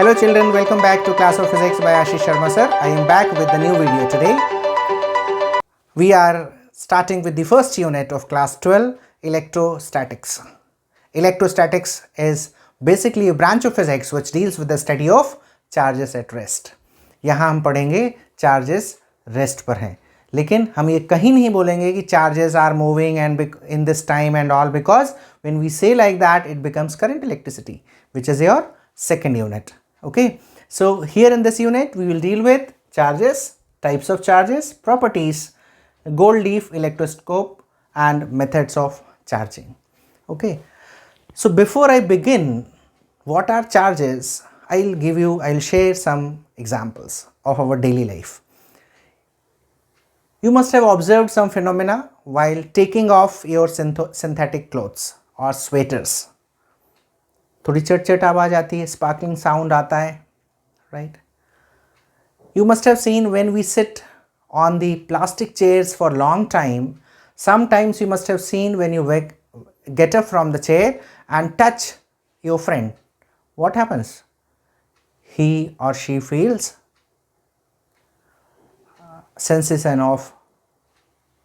Hello children, welcome back to Class of Physics by Ashish Sharma sir. I am back with the new video today. We are starting with the first unit of class 12, electrostatics. Electrostatics is basically a branch of physics which deals with the study of charges at rest. यहाँ हम पढ़ेंगे charges rest पर हैं, लेकिन हम ये कहीं नहीं बोलेंगे कि charges are moving and in this time and all, because when we say like that it becomes current electricity, which is your second unit. Okay, so here in this unit we will deal with charges, types of charges, properties, gold leaf electroscope and methods of charging. Okay, so before I begin what are charges, I'll share some examples of our daily life. You must have observed some phenomena while taking off your synthetic clothes or sweaters. थोड़ी चट आवाज आती है, sparkling sound आता है, right? You must have seen when we sit on the plastic chairs for long time, sometimes you must have seen when you get up from the chair and touch your friend, what happens? He or she feels sensation of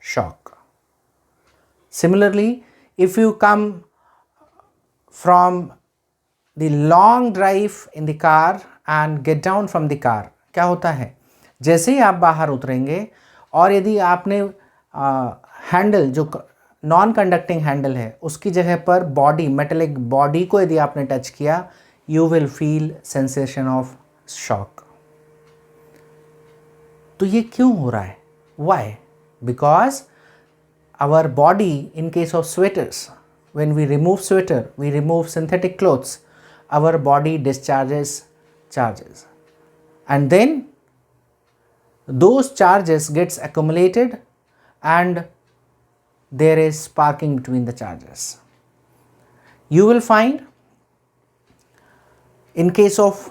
shock. Similarly, if you come from the long drive in the car and get down from the car, क्या होता है? जैसे ही आप बाहर उतरेंगे और यदि आपने हैंडल जो नॉन कंडक्टिंग हैंडल है उसकी जगह पर बॉडी, मेटेलिक बॉडी को यदि आपने टच किया, you will feel sensation of shock. तो ये क्यों हो रहा है? Why? Because our body, in case of sweaters, when we remove sweater, we remove synthetic clothes, our body discharges charges, and then those charges gets accumulated and there is sparking between the charges. You will find in case of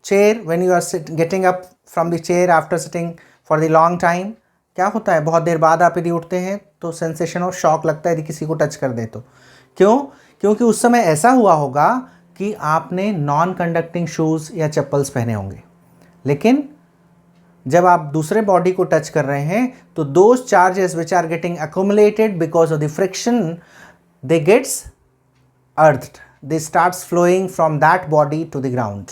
chair, when you are getting up from the chair after sitting for the long time, क्या होता है? बहुत देर बाद आप यदि उठते हैं तो सेंसेशन ऑफ शॉक लगता है यदि किसी को टच कर दे तो. क्यों? क्योंकि उस समय ऐसा हुआ होगा कि आपने नॉन कंडक्टिंग शूज़ या चप्पल्स पहने होंगे, लेकिन जब आप दूसरे बॉडी को टच कर रहे हैं तो those charges which are getting accumulated because of the friction, they gets earthed, they starts flowing from that body to the ground.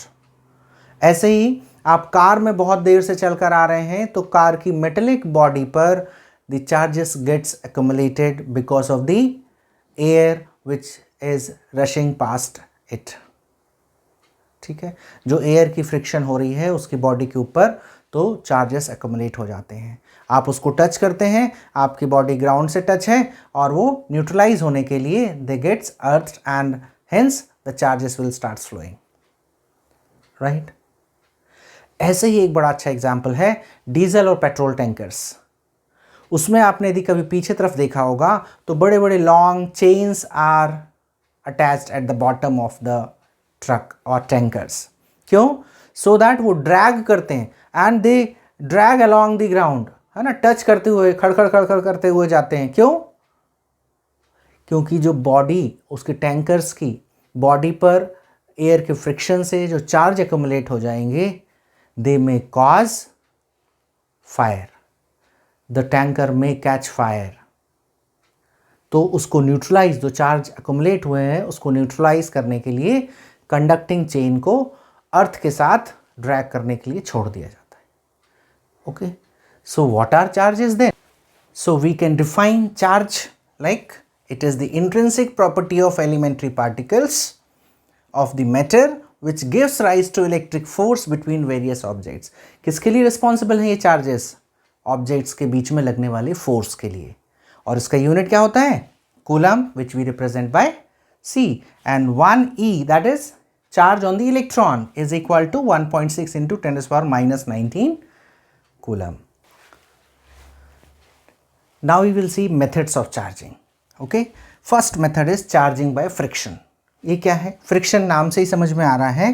ऐसे ही आप कार में बहुत देर से चलकर आ रहे हैं तो कार की मेटेलिक बॉडी पर the charges gets accumulated because of the air which is rushing past it. ठीक है, जो एयर की फ्रिक्शन हो रही है उसकी बॉडी के ऊपर, तो चार्जेस accumulate हो जाते हैं. आप उसको टच करते हैं, आपकी बॉडी ग्राउंड से टच है और वो न्यूट्रलाइज होने के लिए they gets earthed and hence the charges will start flowing, right? ऐसे ही एक बड़ा अच्छा एग्जाम्पल है डीजल और पेट्रोल टैंकर्स. उसमें आपने यदि कभी पीछे तरफ देखा होगा तो बड़े बड़े long chains are attached at the bottom of the truck और टैंकर्स. क्यों? सो दैट वो ड्रैग करते हैं and they drag along the ground, है ना, टच करते हुए, खड़खड़ खड़खड़ करते हुए जाते हैं. क्यों? क्योंकि जो बॉडी, उसके टैंकर्स की बॉडी पर एयर के फ्रिक्शन से जो चार्ज एक्यूमुलेट हो जाएंगे, they may cause fire. The tanker may catch fire. तो उसको न्यूट्रलाइज, जो चार्ज अकोमुलेट हुए हैं उसको न्यूट्रलाइज करने के लिए कंडक्टिंग चेन को अर्थ के साथ ड्रैग करने के लिए छोड़ दिया जाता है. Okay, so what are charges then? So we can define charge like it is the intrinsic property of elementary particles of the matter which gives rise to electric force between various objects. किसके लिए responsible हैं ये charges? Objects के बीच में लगने वाले force के लिए. और इसका यूनिट क्या होता है? Coulomb, which we represent by C, and 1 E, that is charge on the electron, is equal to 1.6 into 10 to the power minus 19 coulomb. Now we will see methods of charging. Okay, first method is charging by friction. ये क्या है? Friction नाम से ही समझ में आ रहा है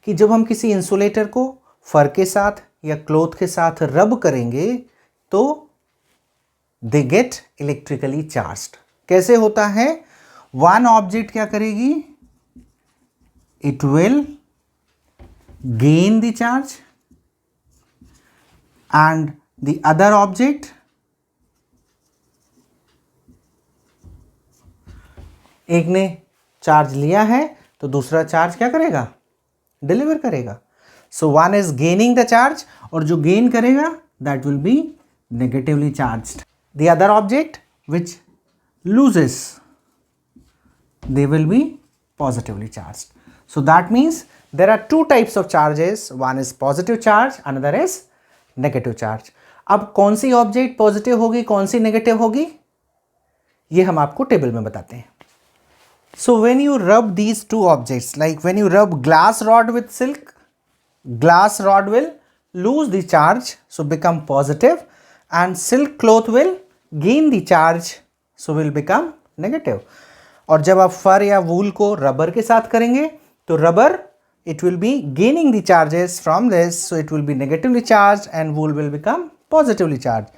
कि जब हम किसी इंसुलेटर को फर के साथ या क्लोथ के साथ रब करेंगे तो दे गेट इलेक्ट्रिकली चार्ज्ड. कैसे होता है? वन ऑब्जेक्ट क्या करेगी? it will gain the charge and the other object एक ने चार्ज लिया है तो दूसरा चार्ज क्या करेगा, डिलीवर करेगा. So one is gaining the charge और जो गेन करेगा that will be negatively charged. The other object which loses they will be positively charged. So that means there are two types of charges. One is positive charge, another is negative charge. अब कौन सी object positive होगी, कौन सी negative होगी, ये हम आपको table में बताते हैं. So when you rub these two objects, like when you rub glass rod with silk, glass rod will lose the charge, so become positive, and silk cloth will gain the charge, so will become negative. और जब आप फर या वूल को rubber के साथ करेंगे तो rubber it will be gaining the charges from this, so it will be negatively charged and wool will become positively charged.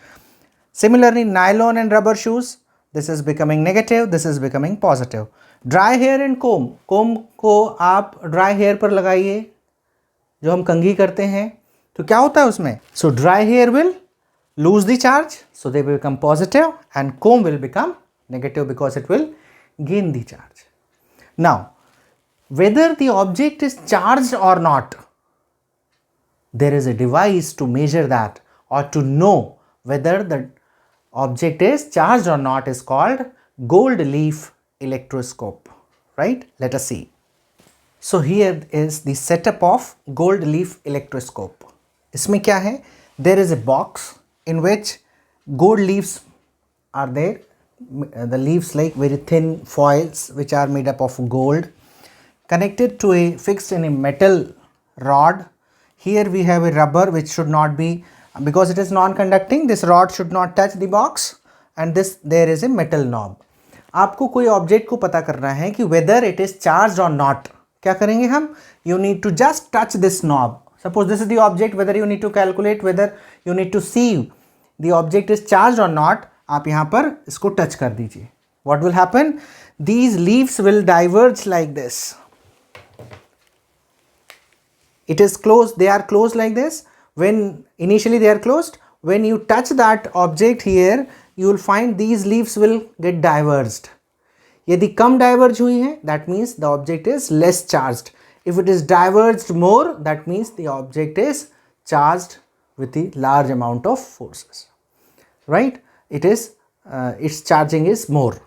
Similarly, nylon and rubber shoes, this is becoming negative, this is becoming positive. Dry hair and comb, comb को आप dry hair पर लगाइए, जो हम कंघी करते हैं, तो क्या होता है उसमें, so dry hair will lose the charge, so they will become positive, and comb will become negative because it will gain the charge. Now, whether the object is charged or not, there is a device to measure that, or to know whether the object is charged or not is called gold leaf electroscope, right? Let us see. So here is the setup of gold leaf electroscope. इसमें क्या है? There is a box in which gold leaves are there. The leaves like very thin foils which are made up of gold, connected to a fixed in a metal rod. Here we have a rubber which should not be, because it is non-conducting, this rod should not touch the box, and this there is a metal knob. आपको कोई object को पता करना है कि whether it is charged or not, क्या करेंगे हम, you need to just touch this knob. Suppose this is the object, whether you need to calculate, whether you need to see the object is charged or not, आप यहाँ पर इसको touch कर दीजिए. What will happen? These leaves will diverge like this. It is closed, they are closed like this. When initially they are closed, when you touch that object here, you will find these leaves will get diverged. यदि कम diverge हुई है, that means the object is less charged. If it is diverged more, that means the object is charged with a large amount of forces, right? It is its charging is more,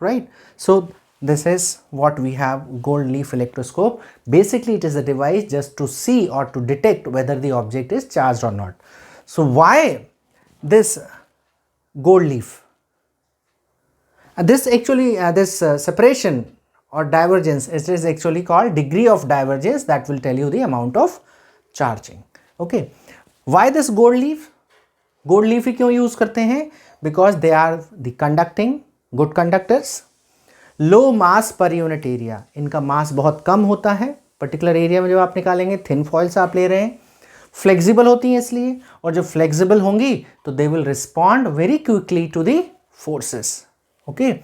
right? So this is what we have, gold leaf electroscope. Basically it is a device just to see or to detect whether the object is charged or not. So why this gold leaf? This actually this separation or divergence, it is actually called degree of divergence, that will tell you the amount of charging. Okay, why this gold leaf? Gold leaf ही क्यों use करते हैं? Because they are the conducting good conductors, low mass per unit area, इनका मास बहुत कम होता है particular area में जब आप निकालेंगे, थिन फॉइल्स आप ले रहे हैं, फ्लेक्सिबल होती हैं इसलिए, और जब फ्लेक्सिबल होंगी तो they will respond very quickly to the forces. Okay,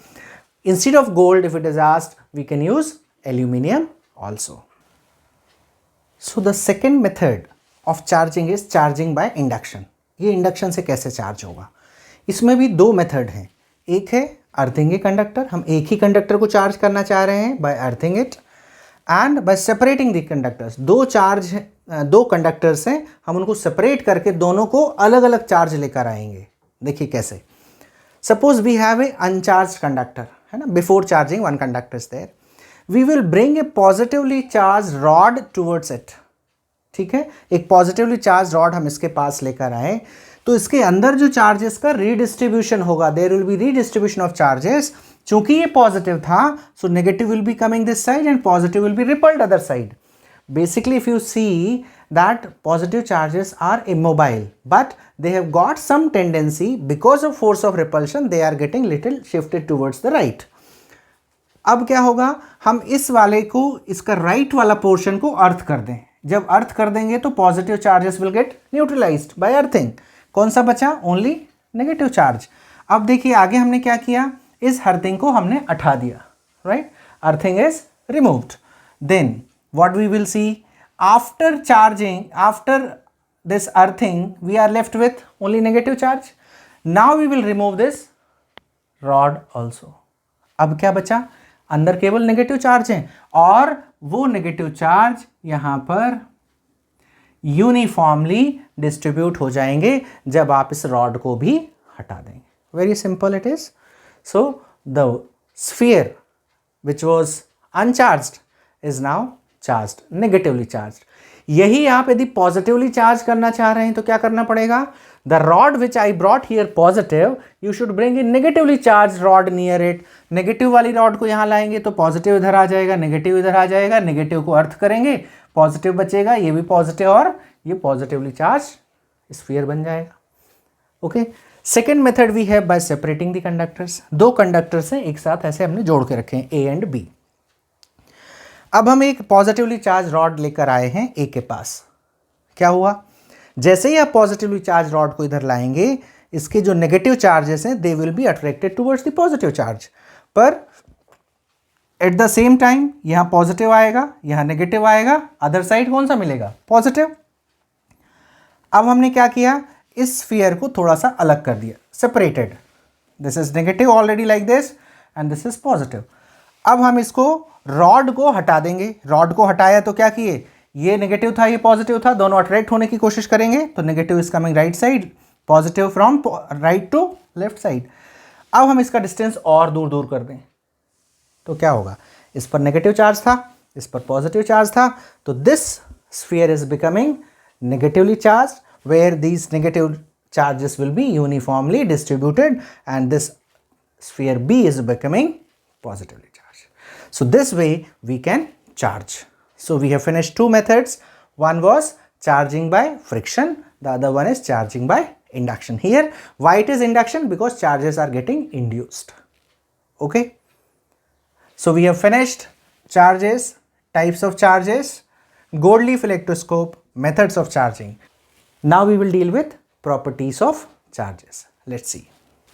instead of gold if it is asked we can use aluminium also. So the second method of charging is charging by induction. ये induction से कैसे charge होगा? इसमें भी दो method हैं. एक है अर्थिंग ए कंडक्टर, हम एक ही कंडक्टर को चार्ज करना चाह रहे हैं by earthing it, and by separating the conductors. दो कंडक्टर्स हैं, हम उनको सेपरेट करके दोनों को अलग अलग चार्ज लेकर आएंगे. देखिए कैसे. Suppose we have a uncharge conductor, है ना, before charging one conductor is there, we will bring a positively charge rod towards it. ठीक है, एक पॉजिटिवली चार्ज रॉड हम इसके पास लेकर आए तो इसके अंदर जो चार्जेस का रीडिस्ट्रीब्यूशन होगा, there will be redistribution of charges. चूंकि ये पॉजिटिव था, so negative will be coming this side and positive will be repelled other side. Basically, if you see that positive charges are immobile, but they have got some tendency because of force of repulsion, they are getting little shifted towards the right. अब क्या होगा, हम इस वाले को, इसका right वाला portion को अर्थ कर दें. जब अर्थ कर देंगे तो positive charges will get neutralised by earthing. कौन सा बचा? Only negative charge. अब देखिए आगे हमने क्या किया, इस अर्थिंग को हमने हटा दिया, right. Earthing is removed. Then what we will see, after charging, after this earthing, we are left with only negative charge. Now we will remove this rod also. अब क्या बचा, अंदर केवल नेगेटिव चार्ज है और वो नेगेटिव चार्ज यहां पर यूनिफॉर्मली डिस्ट्रीब्यूट हो जाएंगे जब आप इस रॉड को भी हटा देंगे. Very simple it is. So the sphere which was uncharged is now charged, negatively charged. यही आप यदि पॉजिटिवली चार्ज करना चाह रहे हैं तो क्या करना पड़ेगा, the rod which I brought here positive, you should bring in negatively charge rod near it. Negative वाली रॉड को यहां लाएंगे तो पॉजिटिव इधर आ जाएगा, नेगेटिव इधर आ जाएगा, नेगेटिव को अर्थ करेंगे, पॉजिटिव बचेगा, ये भी पॉजिटिव और ये पॉजिटिवली चार्ज स्फीयर बन जाएगा. Okay. Second method we have by separating the conductors. दो कंडक्टर्स हैं एक साथ ऐसे हमने जोड़ के रखे हैं ए एंड बी. अब हम एक पॉजिटिवली चार्ज रॉड लेकर आए हैं ए के पास. क्या हुआ, जैसे ही आप पॉजिटिवली चार्ज रॉड को इधर लाएंगे, इसके जो नेगेटिव चार्जेस हैं they will be attracted towards the positive charge. पर एट द सेम टाइम यहां पॉजिटिव आएगा, यहां नेगेटिव आएगा, अदर साइड कौन सा मिलेगा, पॉजिटिव. अब हमने क्या किया, इस स्फीयर को थोड़ा सा अलग कर दिया, separated. This is negative already like this and this is positive. अब हम इसको रॉड को हटा देंगे. रॉड को हटाया तो क्या किए, ये नेगेटिव था ये पॉजिटिव था, दोनों अट्रैक्ट होने की कोशिश करेंगे तो negative is coming right side, positive from right to left side. अब हम इसका डिस्टेंस और दूर दूर कर दें तो क्या होगा, इस पर नेगेटिव चार्ज था, इस पर पॉजिटिव चार्ज था, तो this sphere is becoming negatively charge where these negative charges will be uniformly distributed and this sphere B is becoming positively charged. So this way we can charge. So we have finished two methods. One was charging by friction, the other one is charging by induction. Here why it is induction, because charges are getting induced. Okay. So we have finished charges, types of charges, gold leaf electroscope, methods of charging. Now we will deal with properties of charges. Let's see.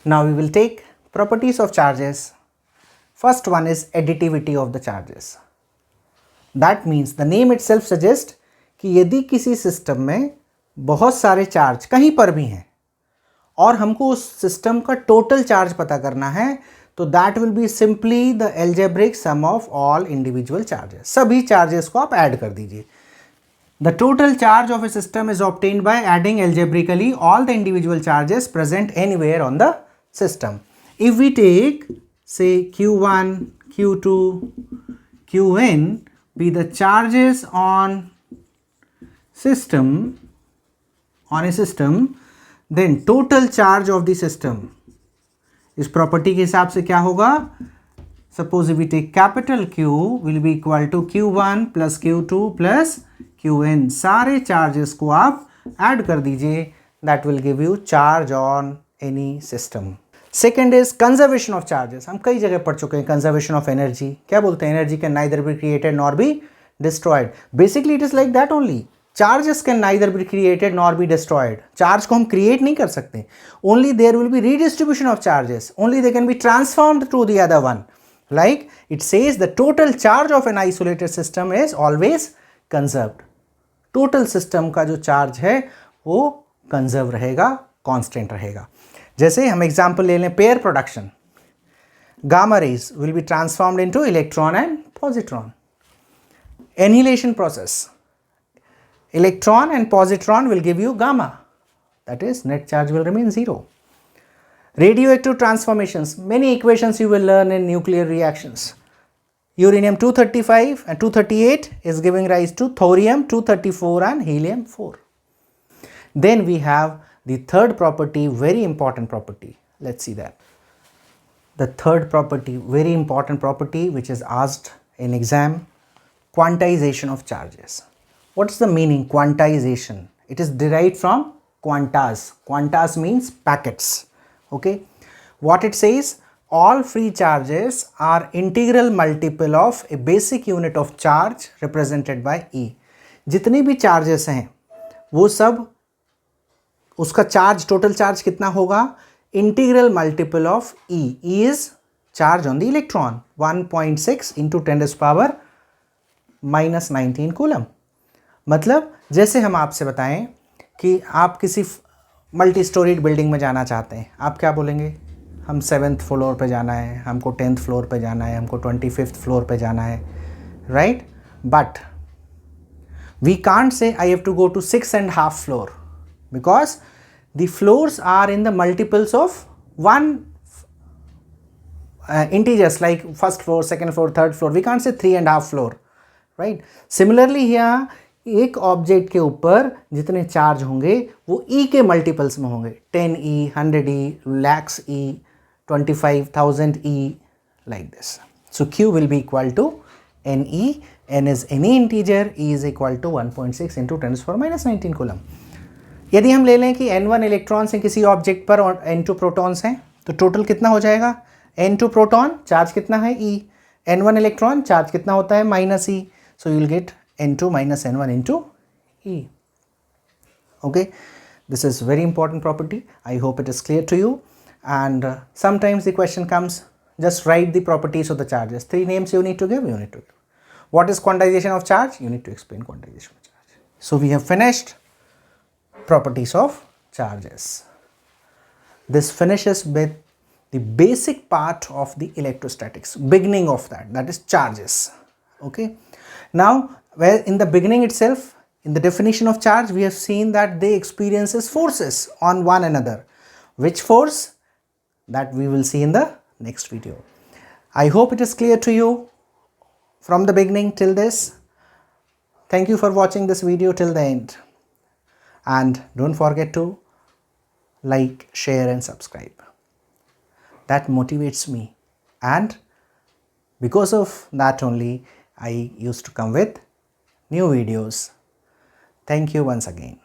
Now we will take properties of charges. First one is additivity of the charges. That means the name itself suggests कि यदि किसी system में बहुत सारे charge कहीं पर भी हैं और हमको उस सिस्टम का टोटल चार्ज पता करना है तो that will be simply the algebraic sum of all individual charges. सभी चार्जेस को आप ऐड कर दीजिए. The total charge of a system is obtained by adding algebraically all the individual charges present anywhere on the system. If we take say Q1, Q2, Qn be the charges on a system, then total charge of the system इस property के हिसाब से क्या होगा, suppose if we take capital Q will be equal to Q1 plus Q2 plus Qn. सारे charges को आप add कर दीजिए, that will give you charge on any system. Second is conservation of charges. हम कई जगह पढ़ चुके हैं कंजर्वेशन ऑफ एनर्जी. क्या बोलते हैं, energy can neither be created nor be destroyed. Basically it is like that only. Charges can neither be created nor be destroyed. Charge को हम क्रिएट नहीं कर सकते, only there will be redistribution of charges, only they can be transformed to the other one. Like it says the total charge of an isolated system is always conserved. Total system का जो charge है वो conserve रहेगा, constant रहेगा. जैसे हम example ले लें pair production. Gamma rays will be transformed into electron and positron. Annihilation process, electron and positron will give you gamma, that is net charge will remain zero. Radioactive transformations, many equations you will learn in nuclear reactions. Uranium 235 and 238 is giving rise to thorium 234 and helium 4. Then we have the third property, very important property. Let's see that. The third property, very important property which is asked in exam, quantization of charges. What's the meaning quantization? It is derived from quantas. Quantas means packets. Okay, what it says, all free charges are integral multiple of a basic unit of charge represented by E. जितने भी charges हैं वो सब उसका charge, total charge कितना होगा, integral multiple of E. E is charge on the electron 1.6 into 10 to the power minus 19 coulomb. मतलब जैसे हम आपसे बताएं कि आप किसी मल्टी स्टोरीड बिल्डिंग में जाना चाहते हैं, आप क्या बोलेंगे? हम 7th फ्लोर पे जाना है, हमको 10th फ्लोर पे जाना है, हमको 25th फ्लोर पे जाना है, right? But we can't say I have to go to 6.5 floor because the floors are in the multiples of one integers like first floor, second floor, third floor. We can't say 3.5 floor, right? Similarly here एक object के ऊपर जितने charge होंगे वो e के multiples में होंगे, 10e, 100e, lakhs e, 25,000 e, like this. So q will be equal to ne. n is any integer, e is equal to 1.6 into 10 to the power -19 coulomb. यदि हम ले लें कि n1 इलेक्ट्रॉन्स हैं किसी ऑब्जेक्ट पर और n2 प्रोटॉन्स हैं, तो टोटल कितना हो जाएगा? n2 प्रोटॉन, चार्ज कितना है? e. n1 इलेक्ट्रॉन, चार्ज कितना होता है? -e. So you will get n2 minus n1 into e. Okay, this is very important property. I hope it is clear to you. And sometimes the question comes, just write the properties of the charges. 3 names you need to give, you need to give. What is quantization of charge? You need to explain quantization of charge. So we have finished properties of charges. This finishes with the basic part of the electrostatics, beginning of that is charges. Okay, now where in the beginning itself, in the definition of charge, we have seen that they experiences forces on one another. Which force? That we will see in the next video. I hope it is clear to you from the beginning till this. Thank you for watching this video till the end. And don't forget to like, share and subscribe. That motivates me. And because of that only, I used to come with new videos. Thank you once again.